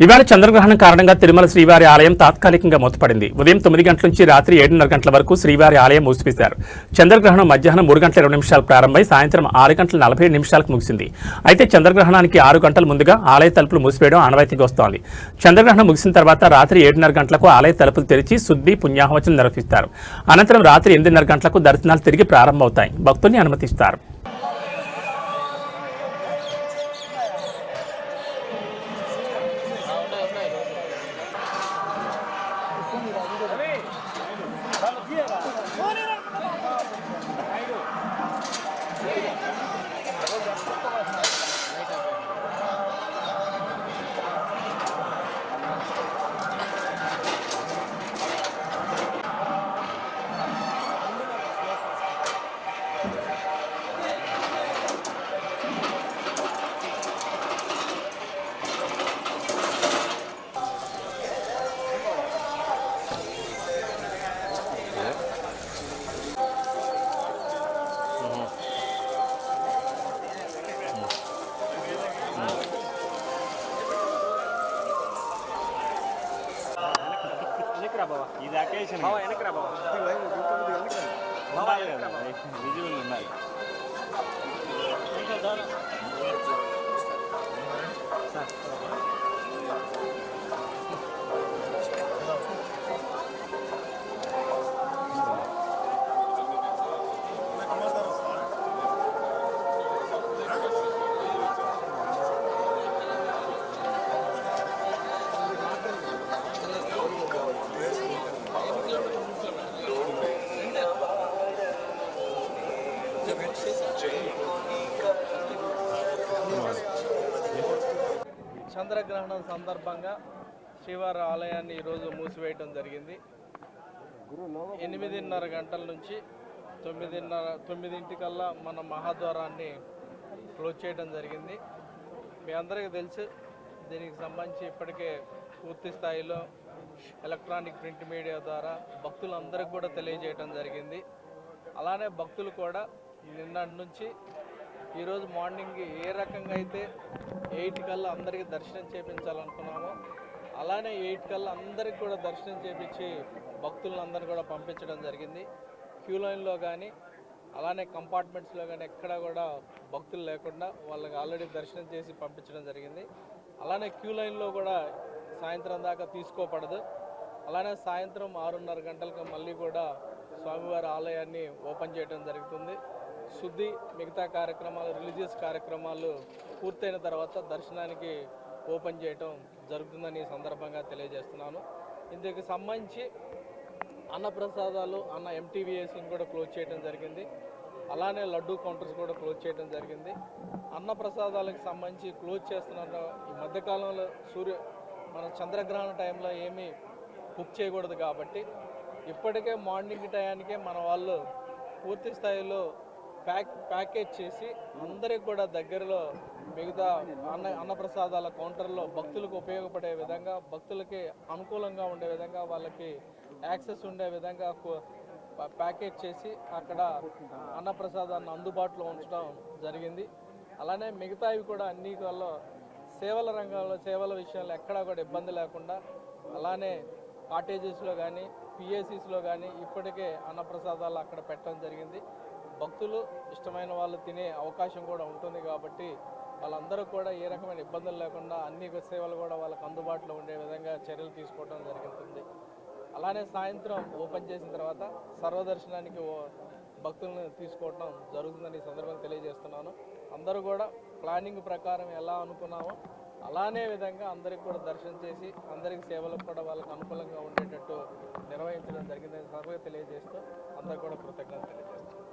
ఇవాళ చంద్రగ్రహణం కారణంగా తిరుమల శ్రీవారి ఆలయం తాత్కాలికంగా మూతపడింది. ఉదయం 9 గంటల నుంచి రాత్రి 7:30 గంటల వరకు శ్రీవారి ఆలయం మూసివేశారు. చంద్రగ్రహణం మధ్యాహ్నం 3 గంటల 20 నిమిషాలకు ప్రారంభమై సాయంత్రం 6 గంటల 47 నిమిషాలకు ముగిసింది. అయితే చంద్రగ్రహణానికి 6 గంటల ముందుగా ఆలయ తలుపులు మూసివేయడం ఆనవాయితీగా వస్తోంది. చంద్రగ్రహణం ముగిసిన తర్వాత రాత్రి 7:30 గంటలకు ఆలయ తలుపులు తెరిచి శుద్ధి పుణ్యాహవచనం నిర్వహిస్తారు. అనంతరం రాత్రి 8:30 గంటలకు దర్శనాలు తిరిగి ప్రారంభమవుతాయి. భక్తుల్ని అనుమతిస్తారు. ఇది అకేషన్ విజువల్ ఉన్నాయి. చంద్రగ్రహణం సందర్భంగా శ్రీవారి ఆలయాన్ని ఈరోజు మూసివేయటం జరిగింది. 8:30 గంటల నుంచి 9:00కల్లా మన మహాద్వారాన్ని క్లోజ్ చేయడం జరిగింది. మీ అందరికీ తెలుసు, దీనికి సంబంధించి ఇప్పటికే పూర్తి స్థాయిలో ఎలక్ట్రానిక్ ప్రింట్ మీడియా ద్వారా భక్తులందరికీ కూడా తెలియజేయడం జరిగింది. అలానే భక్తులు కూడా నిన్నటి నుంచి ఈరోజు మార్నింగ్ ఏ రకంగా అయితే 8 కల్లా అందరికీ దర్శనం చేయించాలనుకున్నామో అలానే 8 కల్లా అందరికీ కూడా దర్శనం చేయించి భక్తులందరినీ కూడా పంపించడం జరిగింది. క్యూ లైన్లో కానీ అలానే కంపార్ట్మెంట్స్లో కానీ ఎక్కడా కూడా భక్తులు లేకుండా వాళ్ళకి ఆల్రెడీ దర్శనం చేసి పంపించడం జరిగింది. అలానే క్యూ లైన్లో కూడా సాయంత్రం దాకా తీసుకోపడదు. అలానే సాయంత్రం 6:30 గంటలకు మళ్ళీ కూడా స్వామివారి ఆలయాన్ని ఓపెన్ చేయడం జరుగుతుంది. శుద్ధి మిగతా కార్యక్రమాలు, రిలీజియస్ కార్యక్రమాలు పూర్తయిన తర్వాత దర్శనానికి ఓపెన్ చేయటం జరుగుతుందని ఈ సందర్భంగా తెలియజేస్తున్నాను. ఇందుకు సంబంధించి అన్నప్రసాదాలు ఎంటీవీఎస్ని కూడా క్లోజ్ చేయడం జరిగింది. అలానే లడ్డూ కౌంటర్స్ కూడా క్లోజ్ చేయడం జరిగింది. అన్నప్రసాదాలకు సంబంధించి క్లోజ్ చేస్తున్న ఈ మధ్యకాలంలో మన చంద్రగ్రహణ టైంలో ఏమీ బుక్ చేయకూడదు కాబట్టి ఇప్పటికే మార్నింగ్ టయానికే మన వాళ్ళు పూర్తి స్థాయిలో ప్యాకేజ్ చేసి అందరికి కూడా దగ్గరలో మిగతా అన్నప్రసాదాల కౌంటర్లో భక్తులకు ఉపయోగపడే విధంగా, భక్తులకి అనుకూలంగా ఉండే విధంగా, వాళ్ళకి యాక్సెస్ ఉండే విధంగా ప్యాకేజ్ చేసి అక్కడ అన్నప్రసాదాన్ని అందుబాటులో ఉంచడం జరిగింది. అలానే మిగతావి కూడా అన్ని వల్ల సేవల రంగంలో సేవల విషయాల్లో ఎక్కడా కూడా ఇబ్బంది లేకుండా, అలానే కాటేజెస్లో కానీ పిఏసీస్లో కానీ ఇప్పటికే అన్నప్రసాదాలు అక్కడ పెట్టడం జరిగింది. భక్తులు ఇష్టమైన వాళ్ళు తినే అవకాశం కూడా ఉంటుంది కాబట్టి వాళ్ళందరూ కూడా ఏ రకమైన ఇబ్బందులు లేకుండా అన్ని సేవలు కూడా వాళ్ళకు అందుబాటులో ఉండే విధంగా చర్యలు తీసుకోవడం జరుగుతుంది. అలానే సాయంత్రం ఓపెన్ చేసిన తర్వాత సర్వదర్శనానికి భక్తులను తీసుకోవడం జరుగుతుందని ఈ సందర్భంగా తెలియజేస్తున్నాను. అందరూ కూడా ప్లానింగ్ ప్రకారం ఎలా అనుకున్నామో అలానే విధంగా అందరికి కూడా దర్శనం చేసి అందరికి సేవలకు కూడా వాళ్ళకి అనుకూలంగా ఉండేటట్టు నిర్వహించడం జరిగిందని సభగా తెలియజేస్తూ అందరూ కూడా కృతజ్ఞతలు తెలియజేస్తాను.